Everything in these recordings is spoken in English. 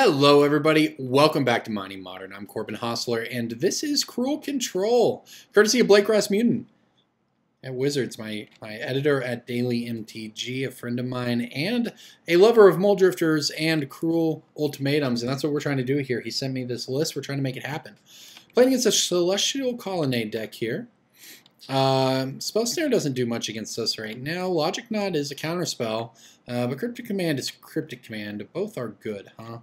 Hello everybody, welcome back to Mining Modern. I'm Corbin Hostler, and this is Cruel Control, courtesy of Blake Rasmussen at Wizards, my editor at Daily MTG, a friend of mine, and a lover of Mulldrifters and Cruel Ultimatums, and that's what we're trying to do here. He sent me this list, we're trying to make it happen. Playing against a Celestial Colonnade deck here. Spell Snare doesn't do much against us right now. Logic Knot is a counterspell, but Cryptic Command is Cryptic Command. Both are good, huh?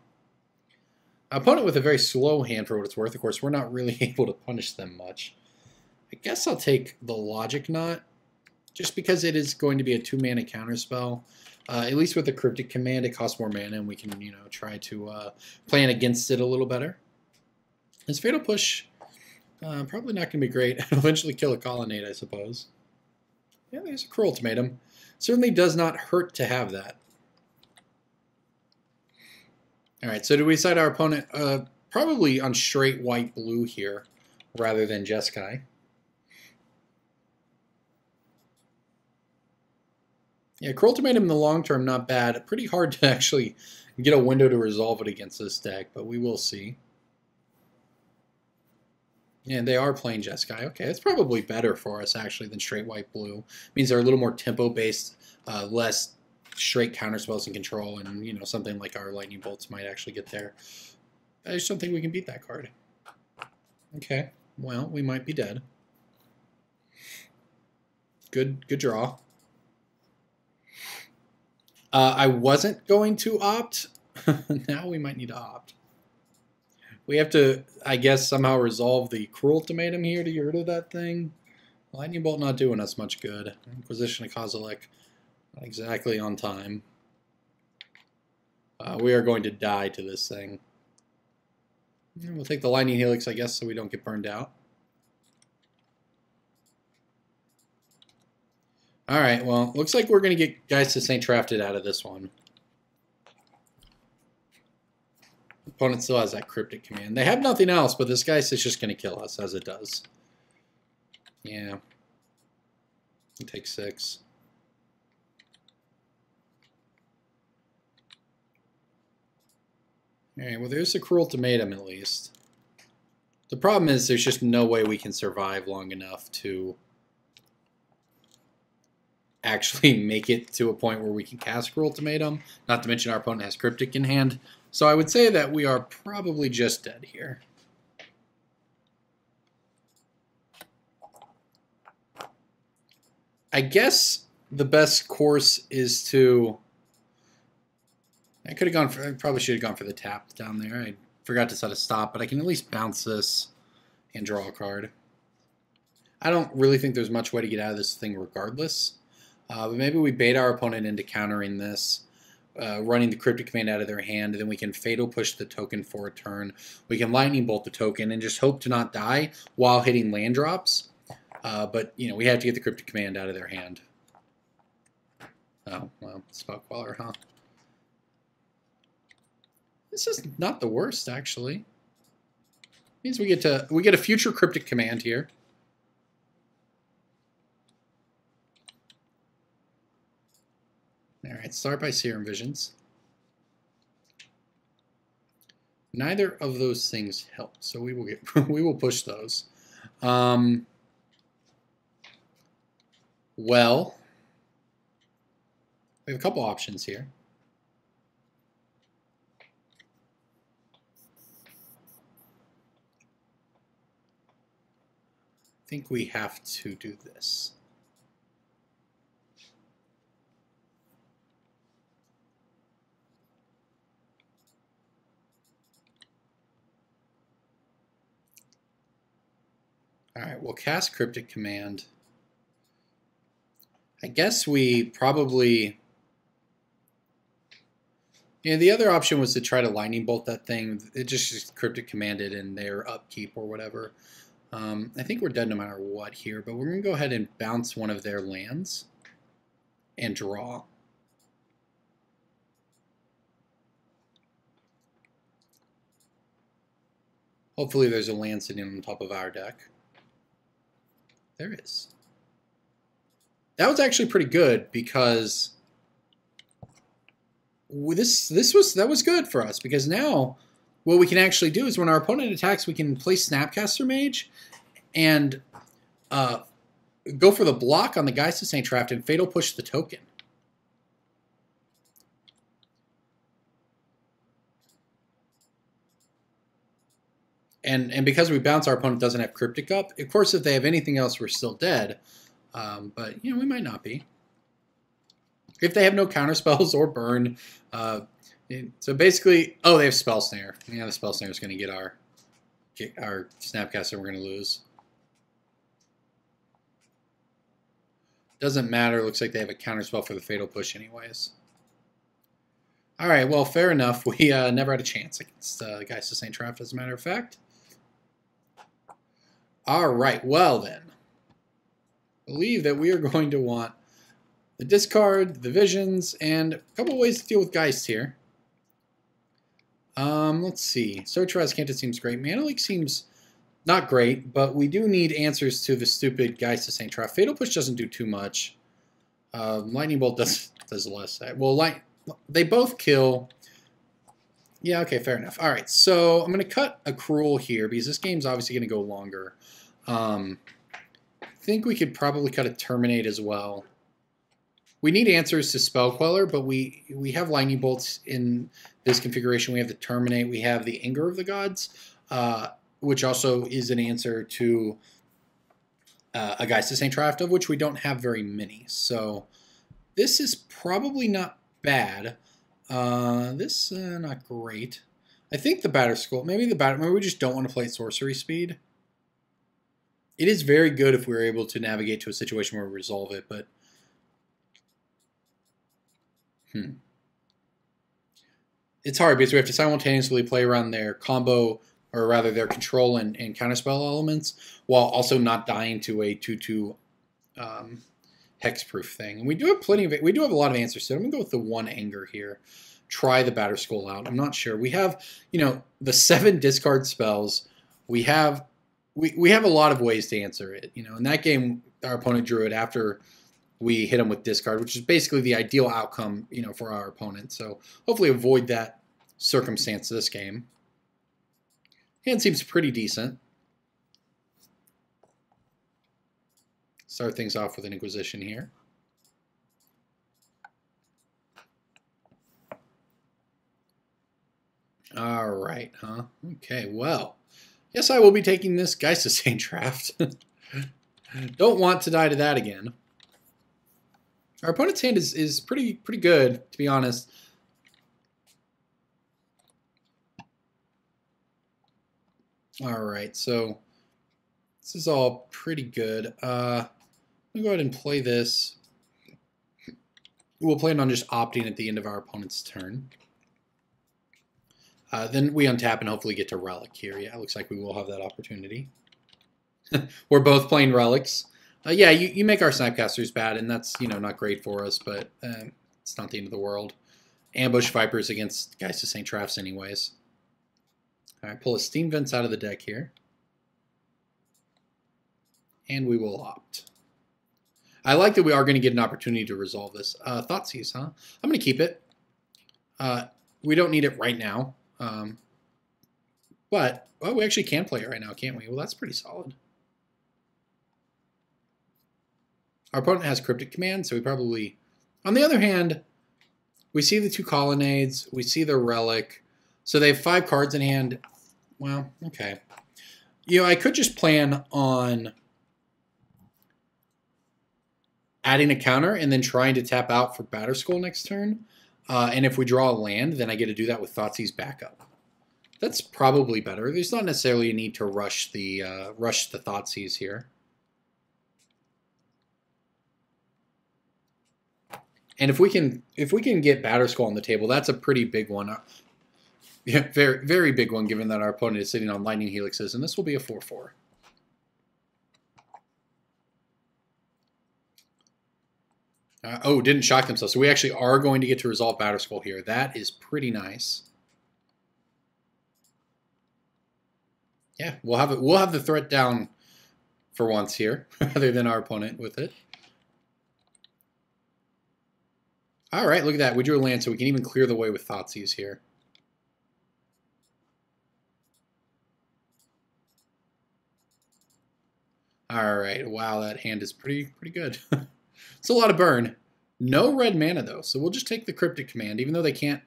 Opponent with a very slow hand for what it's worth. Of course, we're not really able to punish them much. I guess I'll take the Logic Knot, just because it is going to be a 2-mana counterspell. At least with the Cryptic Command, it costs more mana, and we can, try to plan against it a little better. This Fatal Push, probably not going to be great. It'll eventually kill a Colonnade, I suppose. Yeah, there's a Cruel Ultimatum. Certainly does not hurt to have that. Alright, so do we decide our opponent probably on straight white-blue here rather than Jeskai? Yeah, Cruel Ultimatum in the long term, not bad. Pretty hard to actually get a window to resolve it against this deck, but we will see. And they are playing Jeskai. Okay, that's probably better for us, actually, than straight white-blue. Means they're a little more tempo-based, less straight counterspells and control, and something like our lightning bolts might actually get there. I just don't think we can beat that card. Okay, well, we might be dead. Good draw. I wasn't going to opt. Now we might need to opt. We have to, I guess, somehow resolve the Cruel Ultimatum here to get rid of that thing. Lightning Bolt not doing us much good. Inquisition of Kozilek. Not exactly on time. We are going to die to this thing. We'll take the Lightning Helix, I guess, so we don't get burned out. Alright, well, looks like we're going to get Geist to St. Drafted out of this one. Opponent still has that Cryptic Command. They have nothing else, but this Geist is just going to kill us, as it does. Yeah. It takes 6. Alright, well there's a Cruel Ultimatum at least. The problem is there's just no way we can survive long enough to actually make it to a point where we can cast Cruel Ultimatum. Not to mention our opponent has Cryptic in hand. So I would say that we are probably just dead here. I guess the best course is to... I could have gone for, I probably should have gone for the tap down there. I forgot to set a stop, but I can at least bounce this and draw a card. I don't really think there's much way to get out of this thing regardless. But maybe we bait our opponent into countering this, running the Cryptic Command out of their hand, and then we can Fatal Push the token for a turn. We can Lightning Bolt the token and just hope to not die while hitting land drops. But, we have to get the Cryptic Command out of their hand. Oh, well, Spell Queller, huh? This is not the worst, actually. Means we get a future Cryptic Command here. All right, start by Serum Visions. Neither of those things help, so we will get we will push those. Well, we have a couple options here. I think we have to do this. Alright, we'll cast Cryptic Command. I guess we probably... the other option was to try to Lightning Bolt that thing. It just Cryptic Commanded in their upkeep or whatever. I think we're dead no matter what here, but we're going to go ahead and bounce one of their lands and draw. Hopefully there's a land sitting on top of our deck. There is. That was actually pretty good because that was good for us, because now what we can actually do is when our opponent attacks, we can play Snapcaster Mage and go for the block on the Geist of St. Traft and Fatal Push the token. And because we bounce, our opponent doesn't have Cryptic up. Of course, if they have anything else, we're still dead. But, you know, we might not be. If they have no counterspells or burn. So basically, oh, they have Spell Snare. Yeah, the Spell Snare is going to get our Snapcaster. We're going to lose. Doesn't matter. Looks like they have a counterspell for the Fatal Push anyways. All right, well, fair enough. We never had a chance against Geist of St. Traft, as a matter of fact. All right, well then. I believe that we are going to want the discard, the visions, and a couple ways to deal with Geist here. Let's see. Search for Azcanta seems great. Mana Leak seems not great, but we do need answers to the stupid Geist of St. Traft. Fatal Push doesn't do too much. Lightning Bolt does less. Well, they both kill. Yeah, okay, fair enough. All right, so I'm going to cut a Cruel here because this game's obviously going to go longer. I think we could probably cut a Terminate as well. We need answers to Spell Queller, but we have Lightning Bolts in this configuration. We have the Terminate. We have the Anger of the Gods, which also is an answer to a Geist of St. Traft, of which we don't have very many. So this is probably not bad. This not great. I think the Batter Skull. Maybe we just don't want to play at Sorcery Speed. It is very good if we're able to navigate to a situation where we resolve it, but it's hard because we have to simultaneously play around their combo, or rather their control and counterspell elements, while also not dying to a 2/2 hexproof thing. And we do have we do have a lot of answers. So I'm gonna go with the one Anger here. Try the Batter Skull out. I'm not sure. We have, you know, the 7 discard spells. We have a lot of ways to answer it. You know, in that game, our opponent drew it after we hit him with discard, which is basically the ideal outcome, you know, for our opponent. So hopefully avoid that circumstance this game. Hand seems pretty decent. Start things off with an Inquisition here. All right, huh? Okay, well, yes, I will be taking this Geist of St. Traft. Don't want to die to that again. Our opponent's hand is pretty good, to be honest. All right, so this is all pretty good. I'm gonna go ahead and play this. We'll plan on just opting at the end of our opponent's turn. Then we untap and hopefully get to Relic here. Yeah, it looks like we will have that opportunity. We're both playing Relics. Yeah, you make our Snapcasters bad, and that's, you know, not great for us, but it's not the end of the world. Ambush Vipers against Geist of St. Trafts anyways. All right, pull a Steam Vents out of the deck here. And we will opt. I like that we are going to get an opportunity to resolve this. Thoughtseize, huh? I'm going to keep it. We don't need it right now. But, well, we actually can play it right now, can't we? Well, that's pretty solid. Our opponent has Cryptic Command, so we probably... On the other hand, we see the 2 Colonnades, we see the Relic, so they have 5 cards in hand. Well, okay. You know, I could just plan on adding a counter and then trying to tap out for Batter Skull next turn. And if we draw a land, then I get to do that with Thoughtseize backup. That's probably better. There's not necessarily a need to rush the Thoughtseize here. And if we can get Batter Skull on the table, that's a pretty big one. Yeah, very big one, given that our opponent is sitting on Lightning Helixes, and this will be a 4/4. Oh, didn't shock themselves. So we actually are going to get to resolve Batter Skull here. That is pretty nice. Yeah, we'll have the threat down for once here, rather than our opponent with it. All right, look at that. We drew a land, so we can even clear the way with Thoughtseize here. All right, wow, that hand is pretty good. It's a lot of burn. No red mana though, so we'll just take the Cryptic Command, even though they can't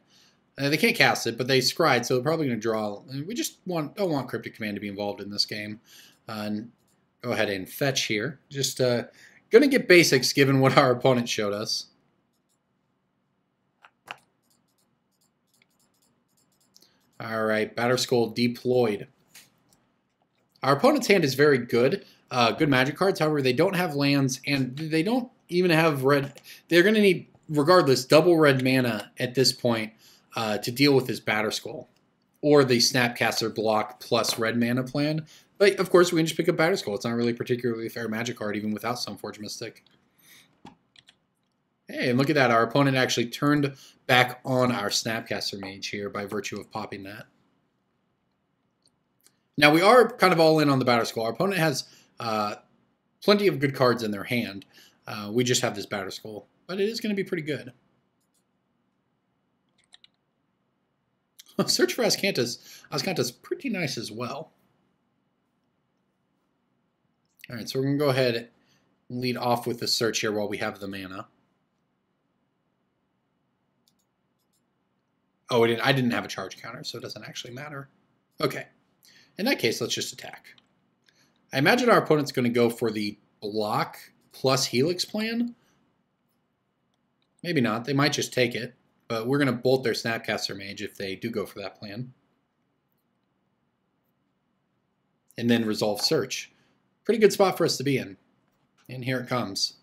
cast it, but they scryed, so they're probably going to draw. We just don't want Cryptic Command to be involved in this game. And go ahead and fetch here. Just going to get basics given what our opponent showed us. All right, Batterskull deployed. Our opponent's hand is very good. Good magic cards. However, they don't have lands, and they don't even have red. They're going to need, regardless, double red mana at this point to deal with this Batterskull. Or the Snapcaster block plus red mana plan. But, of course, we can just pick up Batterskull. It's not really a particularly fair magic card, even without Stoneforge Mystic. Hey, and look at that. Our opponent actually turned back on our Snapcaster Mage here by virtue of popping that. Now, we are kind of all in on the Batterskull. Our opponent has plenty of good cards in their hand. We just have this Batterskull, but it is going to be pretty good. Search for Azcanta's pretty nice as well. All right, so we're going to go ahead and lead off with the search here while we have the mana. Oh, I didn't have a charge counter, so it doesn't actually matter. Okay. In that case, let's just attack. I imagine our opponent's going to go for the block plus Helix plan. Maybe not. They might just take it. But we're going to bolt their Snapcaster Mage if they do go for that plan. And then resolve search. Pretty good spot for us to be in. And here it comes.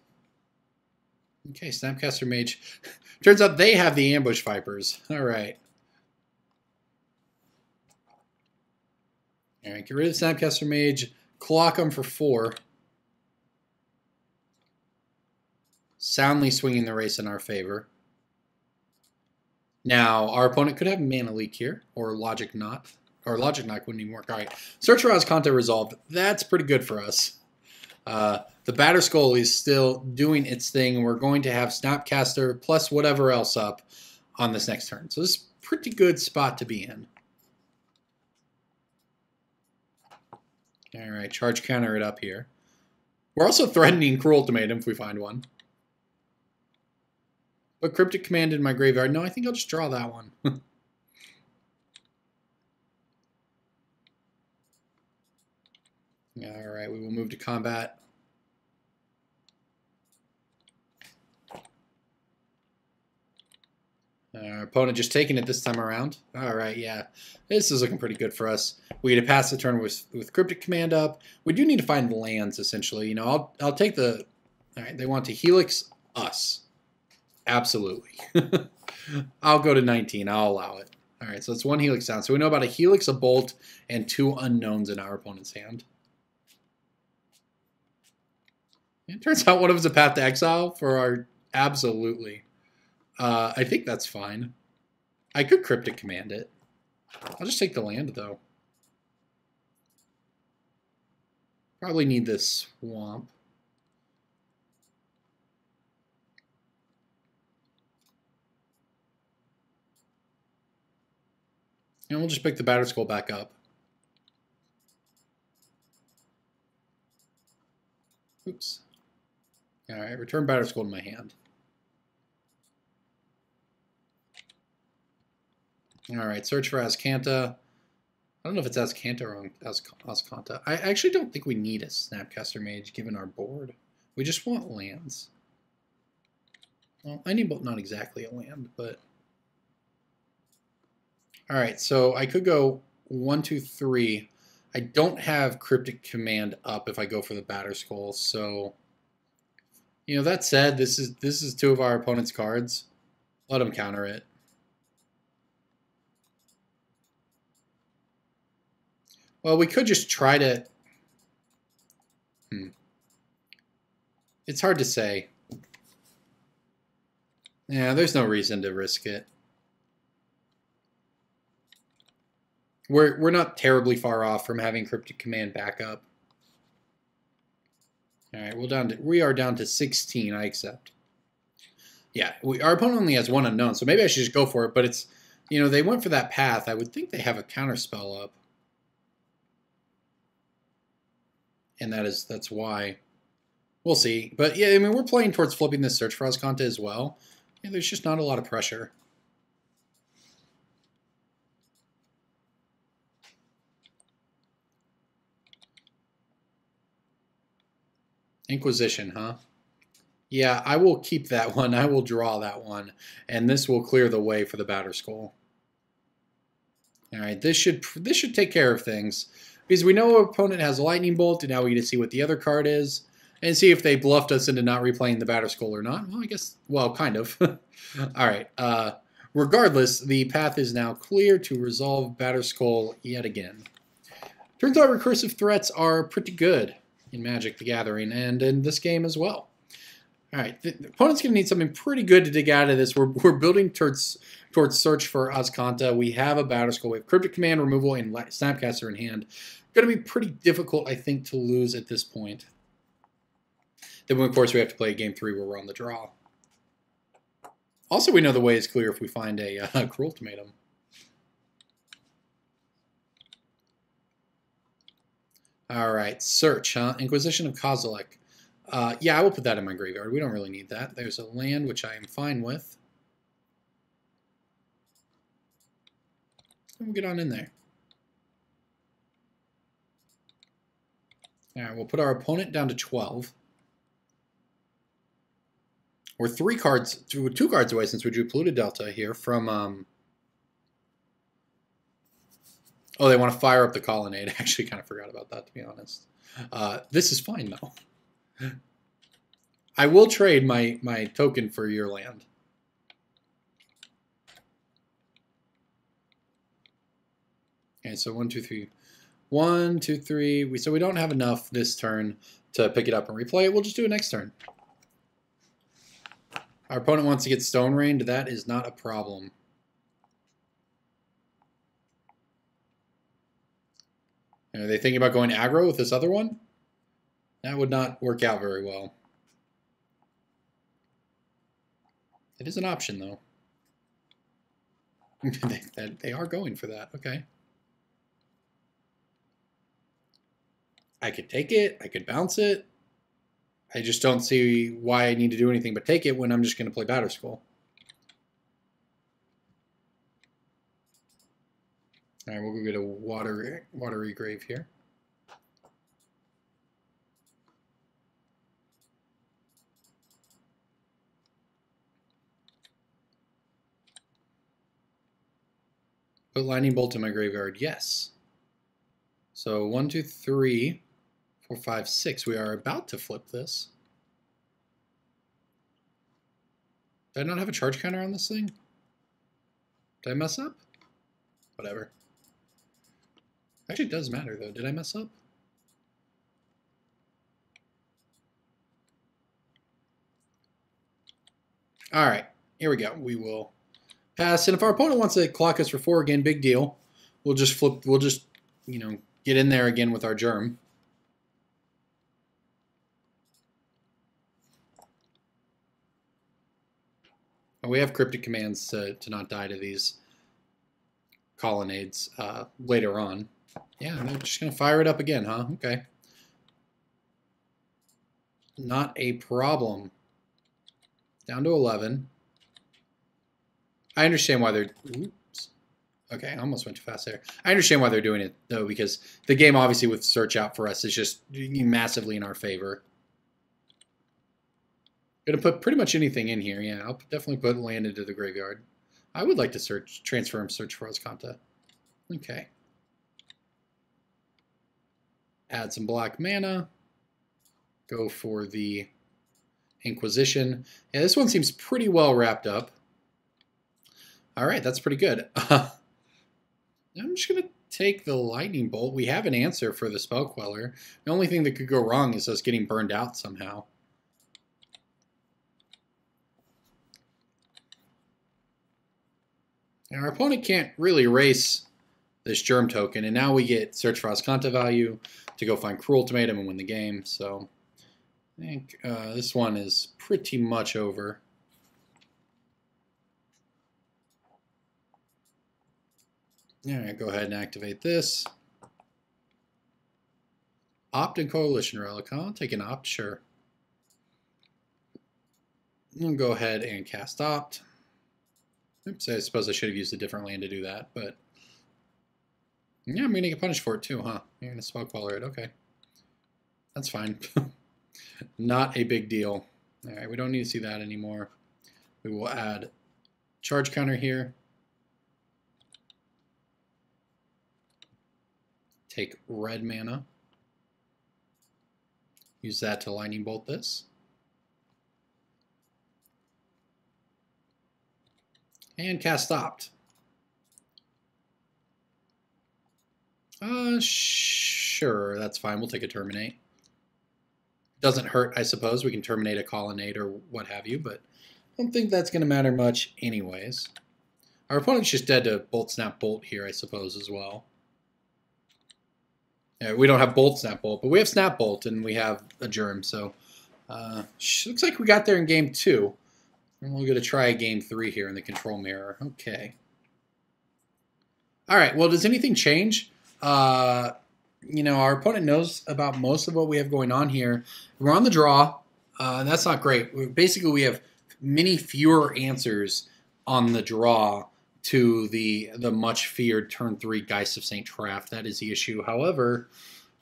Okay, Snapcaster Mage. Turns out they have the Ambush Vipers. All right. All right, get rid of Snapcaster Mage. Clock them for 4. Soundly swinging the race in our favor. Now, our opponent could have Mana Leak here, or Logic Knot. Or Logic Knot wouldn't even work. All right, Search for Azcanta resolved. That's pretty good for us. The Batterskull is still doing its thing. We're going to have Snapcaster plus whatever else up on this next turn. So this is a pretty good spot to be in. All right, charge counter it up here. We're also threatening Cruel Ultimatum if we find one. But Cryptic Command in my graveyard. No, I think I'll just draw that one. All right, we will move to combat. Our opponent just taking it this time around. All right, yeah. This is looking pretty good for us. We get to pass the turn with Cryptic Command up. We do need to find lands, essentially. You know, I'll take the... All right, they want to Helix us. Absolutely. I'll go to 19. I'll allow it. All right, so it's 1 Helix down. So we know about a Helix, a Bolt, and 2 Unknowns in our opponent's hand. It turns out one of us a Path to Exile for our... Absolutely. I think that's fine. I could Cryptic Command it. I'll just take the land, though. Probably need this swamp. And we'll just pick the Batterskull back up. Oops. Alright, return Batterskull to my hand. Alright, search for Azcanta. I don't know if it's Azcanta or Azcanta. I actually don't think we need a Snapcaster Mage given our board. We just want lands. Well, I need both, not exactly a land, but... Alright, so I could go 1, 2, 3. I don't have Cryptic Command up if I go for the Batterskull, so... You know, that said, this is 2 of our opponent's cards. Let them counter it. Well, we could just try to... It's hard to say. Yeah, there's no reason to risk it. We're not terribly far off from having Cryptic Command backup. All right, we are down to 16. I accept. Yeah, our opponent only has one unknown, so maybe I should just go for it. But it's, you know, they went for that path. I would think they have a counter spell up, and that's why. We'll see. But yeah, I mean, we're playing towards flipping this Search for Azcanta as well. Yeah, there's just not a lot of pressure. Inquisition, huh? Yeah, I will keep that one. I will draw that one. And this will clear the way for the Batterskull. All right, this should take care of things. Because we know our opponent has a Lightning Bolt, and now we get to see what the other card is. And see if they bluffed us into not replaying the Batterskull or not. Well, I guess, well, kind of. All right. Regardless, the path is now clear to resolve Batterskull yet again. Turns out recursive threats are pretty good in Magic the Gathering, and in this game as well. All right, the opponent's going to need something pretty good to dig out of this. We're building towards Search for Azcanta. We have a Batterskull. We have Cryptic Command, Removal, and Snapcaster in hand. Going to be pretty difficult, I think, to lose at this point. Then, of course, we have to play game 3 where we're on the draw. Also, we know the way is clear if we find a Cruel Ultimatum. All right, Search, huh? Inquisition of Kozilek. Yeah, I will put that in my graveyard. We don't really need that. There's a land, which I am fine with. We'll get on in there. All right, we'll put our opponent down to 12. We're 2 cards away since we drew Polluted Delta here from... Oh, they want to fire up the Colonnade. I actually kind of forgot about that, to be honest. This is fine, though. I will trade my token for your land. Okay, so 1, 2, 3. 1, 2, 3. So we don't have enough this turn to pick it up and replay it. We'll just do it next turn. Our opponent wants to get Stone Rained. That is not a problem. Are they thinking about going aggro with this other one? That would not work out very well. It is an option, though. They are going for that. Okay. I could take it. I could bounce it. I just don't see why I need to do anything but take it when I'm just going to play Batterskull. All right, we'll go get a watery grave here. Put Lightning Bolt in my graveyard. Yes. So 1, 2, 3, 4, 5, 6. We are about to flip this. Did I not have a charge counter on this thing? Did I mess up? Whatever. Actually, it does matter, though. Did I mess up? All right. Here we go. We will pass. And if our opponent wants to clock us for 4 again, big deal. We'll just flip. We'll just, you know, get in there again with our germ. And we have cryptic commands to not die to these colonnades later on. Yeah, they're just going to fire it up again, huh? Okay. Not a problem. Down to 11. I understand why they're... Oops. Okay, I almost went too fast there. I understand why they're doing it, though, because the game, obviously, with Search Out for us is just massively in our favor. Going to put pretty much anything in here. Yeah, I'll definitely put land into the graveyard. I would like to transfer and Search for Azcanta. Okay. Add some black mana. Go for the Inquisition. Yeah, this one seems pretty well wrapped up. All right, that's pretty good. I'm just going to take the Lightning Bolt. We have an answer for the Spell Queller. The only thing that could go wrong is us getting burned out somehow. And our opponent can't really erase this Germ token, and now we get Search for Azcanta value to go find Cruel Ultimatum and win the game. So I think this one is pretty much over. All right, go ahead and activate this. Opt and Coalition Relic. I'll take an opt, sure. We'll go ahead and cast opt. Oops, I suppose I should have used a different land to do that, but yeah, I'm gonna get punished for it too, huh? You're gonna smoke color it, okay. That's fine. Not a big deal. All right, we don't need to see that anymore. We will add charge counter here. Take red mana. Use that to lightning bolt this. And cast opt. Sure, that's fine. We'll take a terminate. Doesn't hurt, I suppose. We can terminate a colonnade or what have you, but I don't think that's going to matter much anyways. Our opponent's just dead to bolt, snap, bolt here, I suppose, as well. Yeah, we don't have bolt, snap, bolt, but we have snap, bolt, and we have a germ, so looks like we got there in game 2. And we're going to try game 3 here in the control mirror. Okay. All right, well, does anything change? You know, our opponent knows about most of what we have going on here. We're on the draw. That's not great. Basically, we have many fewer answers on the draw to the much feared turn 3 Geist of St. Traft. That is the issue. However,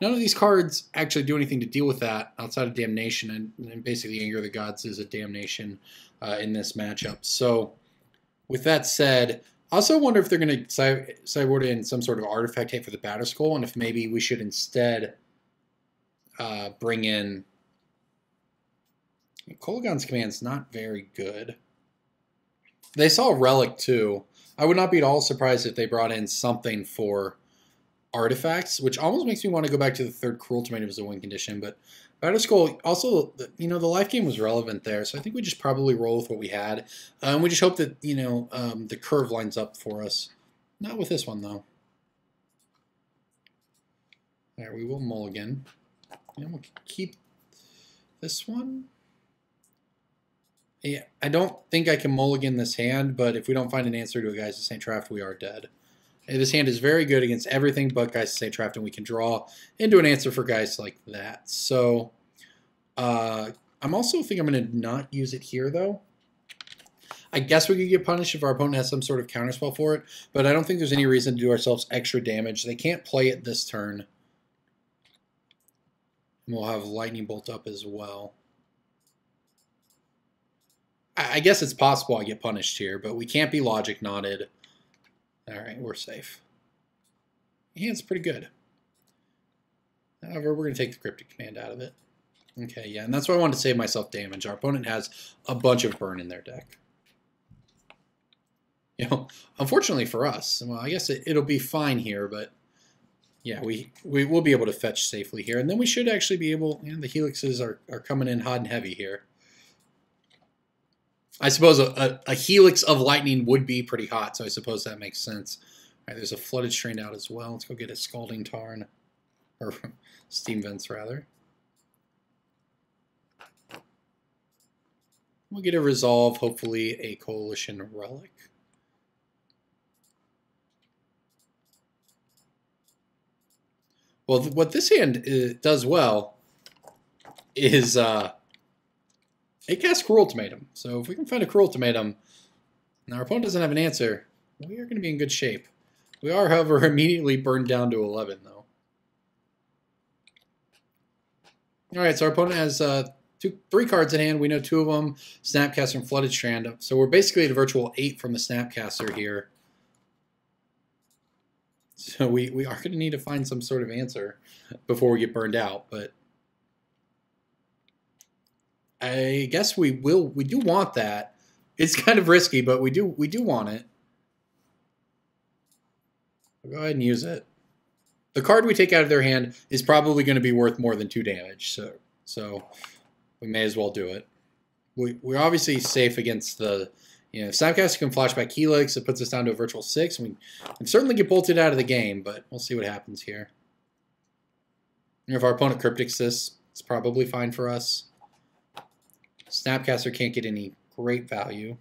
none of these cards actually do anything to deal with that outside of Damnation, and basically Anger of the Gods is a Damnation in this matchup. So with that said, I also wonder if they're going to sideboard in some sort of artifact hit for the Batterskull, and if maybe we should instead bring in... Kolaghan's Command's not very good. They saw Relic too. I would not be at all surprised if they brought in something for artifacts, which almost makes me want to go back to the third Cruel Tomato as a win condition, but Batterskull, also, you know, the life game was relevant there, so I think we just probably roll with what we had. And we just hope that, you know, the curve lines up for us. Not with this one, though. All right, we will mulligan. And we'll keep this one. Yeah, I don't think I can mulligan this hand, but if we don't find an answer to a Geist of St. Traft, we are dead. And this hand is very good against everything but Geist of St. Traft, and we can draw into an answer for guys like that. So I'm also thinking I'm going to not use it here, though. I guess we could get punished if our opponent has some sort of counterspell for it, but I don't think there's any reason to do ourselves extra damage. They can't play it this turn. And we'll have Lightning Bolt up as well. I guess it's possible I get punished here, but we can't be Logic Knotted. All right, we're safe. Hand's pretty good. However, we're going to take the Cryptic Command out of it. Okay, yeah, and that's why I wanted to save myself damage. Our opponent has a bunch of burn in their deck. You know, unfortunately for us, well, I guess it'll be fine here, but yeah, we will be able to fetch safely here. And then we should actually be able, you know, the Helixes are coming in hot and heavy here. I suppose a Helix of Lightning would be pretty hot, so I suppose that makes sense. All right, there's a Flooded Strain out as well. Let's go get a Scalding Tarn, or Steam Vents, rather. We'll get a Resolve, hopefully a Coalition Relic. Well, what this hand does well is... it casts Cruel Ultimatum. So if we can find a Cruel Ultimatum, and our opponent doesn't have an answer, we are going to be in good shape. We are, however, immediately burned down to 11, though. All right, so our opponent has 3 cards in hand. We know 2 of them, Snapcaster and Flooded Strand. So we're basically at a virtual 8 from the Snapcaster here. So we are going to need to find some sort of answer before we get burned out, but... I guess we do want that. It's kind of risky, but we do want it. We'll go ahead and use it. The card we take out of their hand is probably going to be worth more than 2 damage, so we may as well do it. We're obviously safe against the, you know, if Snapcaster can flashback Helix, it puts us down to a virtual 6. We can certainly get bolted out of the game, but we'll see what happens here. And if our opponent Cryptics this, it's probably fine for us. Snapcaster can't get any great value.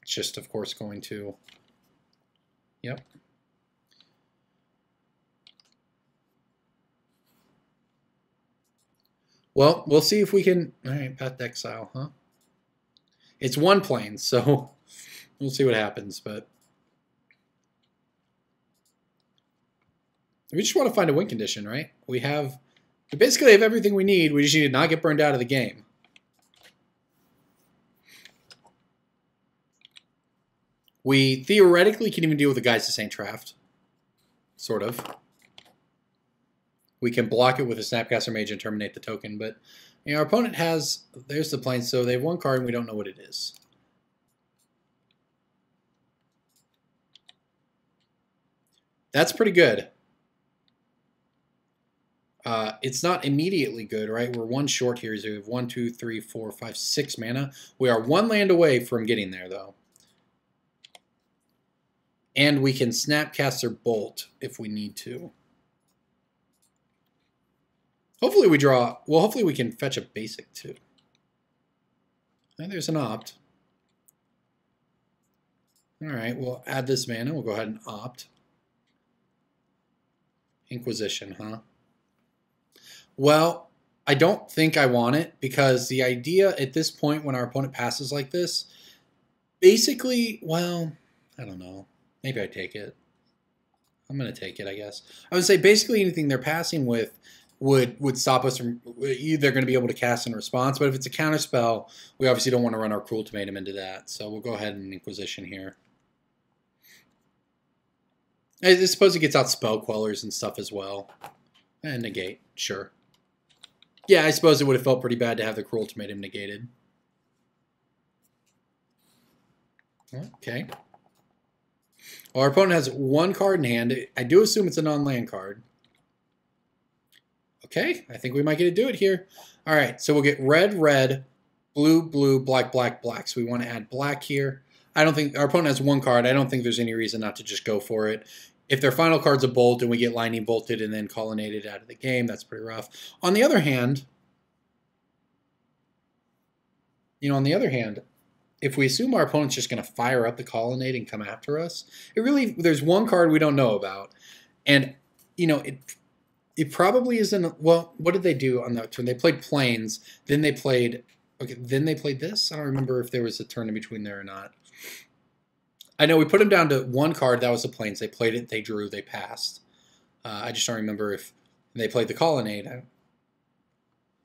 It's just, of course, going to... Yep. Well, we'll see if we can... All right, Path to Exile, huh? It's one plane, so we'll see what happens, but... We just want to find a win condition, right? We basically have everything we need. We just need to not get burned out of the game. We theoretically can even deal with the Guys to Saint Traft. Sort of. We can block it with a Snapcaster Mage and terminate the token, but our opponent has... There's the plane, so they have one card and we don't know what it is. That's pretty good. It's not immediately good, right? We're one short here. So we have 1, 2, 3, 4, 5, 6 mana. We are one land away from getting there, though. And we can Snapcaster Bolt if we need to. Hopefully we draw... Well, hopefully we can fetch a basic, too. And there's an opt. All right, we'll add this mana. We'll go ahead and opt. Inquisition, huh? Well, I don't think I want it, because the idea at this point when our opponent passes like this, basically, well, I don't know. Maybe I take it. I'm going to take it, I guess. I would say basically anything they're passing with would stop us from either going to be able to cast in response, but if it's a counter spell, we obviously don't want to run our Cruel Ultimatum into that. So we'll go ahead and Inquisition here. I suppose it gets out Spell Quellers and stuff as well. And negate, sure. Yeah, I suppose it would have felt pretty bad to have the Cruel Ultimatum negated. Okay. Well, our opponent has one card in hand. I do assume it's a non-land card. Okay, I think we might get to do it here. All right, so we'll get red, red, blue, blue, black, black, black. So we want to add black here. I don't think our opponent has one card. I don't think there's any reason not to just go for it. If their final card's a bolt and we get lightning bolted and then colonnaded out of the game, that's pretty rough. On the other hand, if we assume our opponent's just going to fire up the colonnade and come after us, there's one card we don't know about. And, it probably isn't, well, what did they do on that turn? They played planes, then they played this? I don't remember if there was a turn in between there or not. I know we put them down to one card, that was the planes. They played it, they drew, they passed. I just don't remember if they played the colonnade.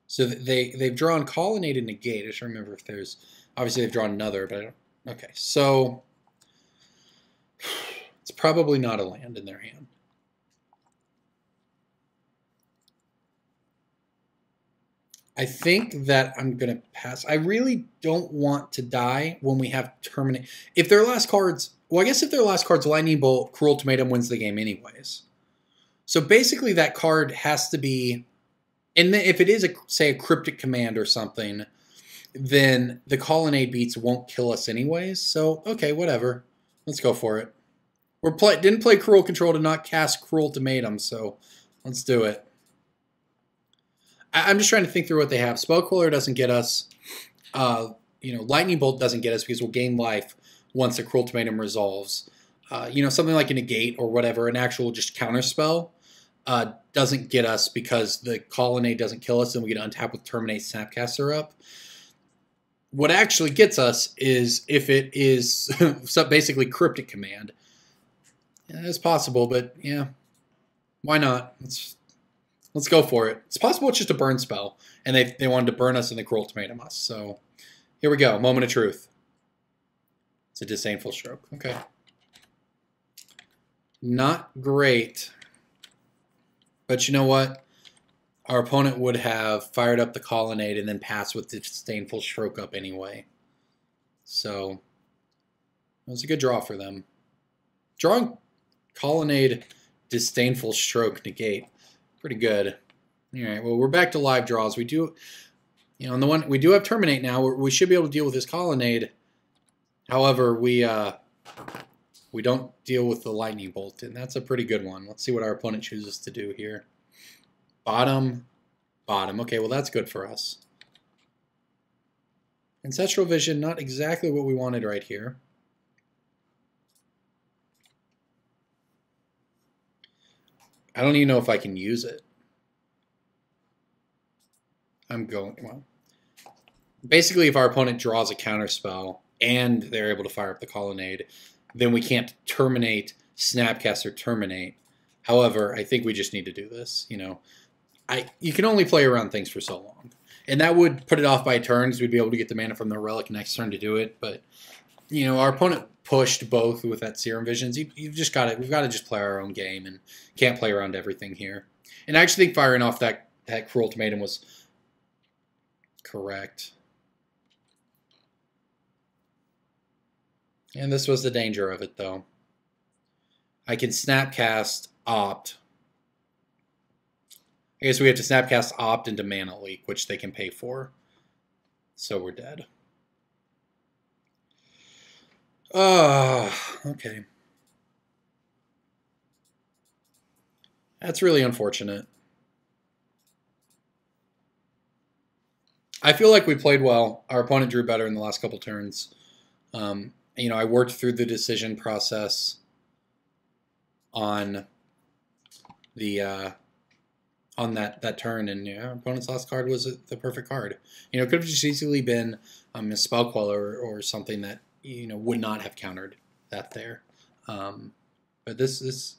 So they've drawn colonnade and negate. I just don't remember if there's, obviously they've drawn another, but I don't, okay. So it's probably not a land in their hand. I think that I'm going to pass. I really don't want to die when we have terminate. If their last card's, well, I guess if their last card's Lightning Bolt, Cruel Ultimatum wins the game anyways. So basically that card has to be, and if it is, say, a Cryptic Command or something, then the Colonnade beats won't kill us anyways. So, okay, whatever. Let's go for it. Didn't play Cruel Control to not cast Cruel Ultimatum, so let's do it. I'm just trying to think through what they have. Spell Queller doesn't get us. Lightning Bolt doesn't get us because we'll gain life once the Cruel Ultimatum resolves. Something like a negate or whatever, an actual just counter spell, doesn't get us because the Colonnade doesn't kill us and we get to untap with Terminate Snapcaster up. What actually gets us is if it is basically Cryptic Command. Yeah, it's possible, but yeah, why not? Let's go for it. It's possible it's just a burn spell, and they wanted to burn us and the Cruel Ultimatum us. So here we go. Moment of truth. It's a Disdainful Stroke. Okay. Not great. But you know what? Our opponent would have fired up the Colonnade and then passed with the Disdainful Stroke up anyway. So it was a good draw for them. Drawing Colonnade, Disdainful Stroke, negate. Pretty good. All right, well, we're back to live draws. We do, on the one, we do have Terminate now. We should be able to deal with this Colonnade. However, we don't deal with the Lightning Bolt, and that's a pretty good one. Let's see what our opponent chooses to do here. Bottom, bottom. Okay, well, that's good for us. Ancestral Vision, not exactly what we wanted right here. I don't even know if I can use it. I'm going, well, basically if our opponent draws a counterspell and they're able to fire up the Colonnade, then we can't terminate, Snapcast, or terminate. However, I think we just need to do this. You know, you can only play around things for so long. And that would put it off by turns. We'd be able to get the mana from the Relic next turn to do it. But, you know, our opponent pushed both with that Serum Visions. You've just got to, we've got to just play our own game and can't play around everything here. And I actually think firing off that Cruel Ultimatum was correct. And this was the danger of it, though. I can Snapcast Opt. I guess we have to Snapcast Opt into Mana Leak, which they can pay for. So we're dead. Okay. That's really unfortunate. I feel like we played well. Our opponent drew better in the last couple turns. You know, I worked through the decision process on the on that turn, and yeah, our opponent's last card was the perfect card. You know, it could have just easily been a Spell Queller or something that, you know, would not have countered that there. But this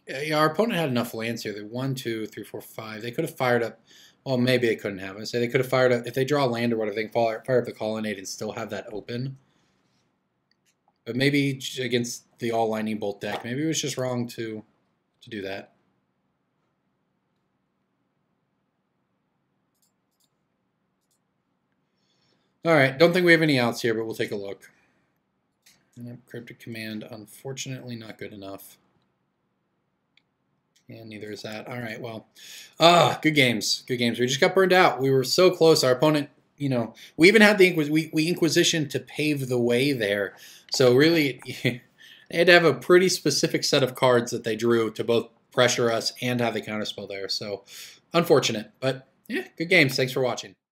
yeah, our opponent had enough lands here. They're 1, 2, 3, 4, 5. They could have fired up. Well, maybe they couldn't have. I say they could have fired up if they draw land or whatever. They can fire up the Colonnade and still have that open. But maybe against the all Lightning Bolt deck, maybe it was just wrong to do that. All right, don't think we have any outs here, but we'll take a look. Cryptic Command, unfortunately not good enough. And neither is that. All right, well, good games, good games. We just got burned out. We were so close. Our opponent, you know, we even had the we Inquisition to pave the way there. So really, they had to have a pretty specific set of cards that they drew to both pressure us and have the counterspell there. So unfortunate, but yeah, good games. Thanks for watching.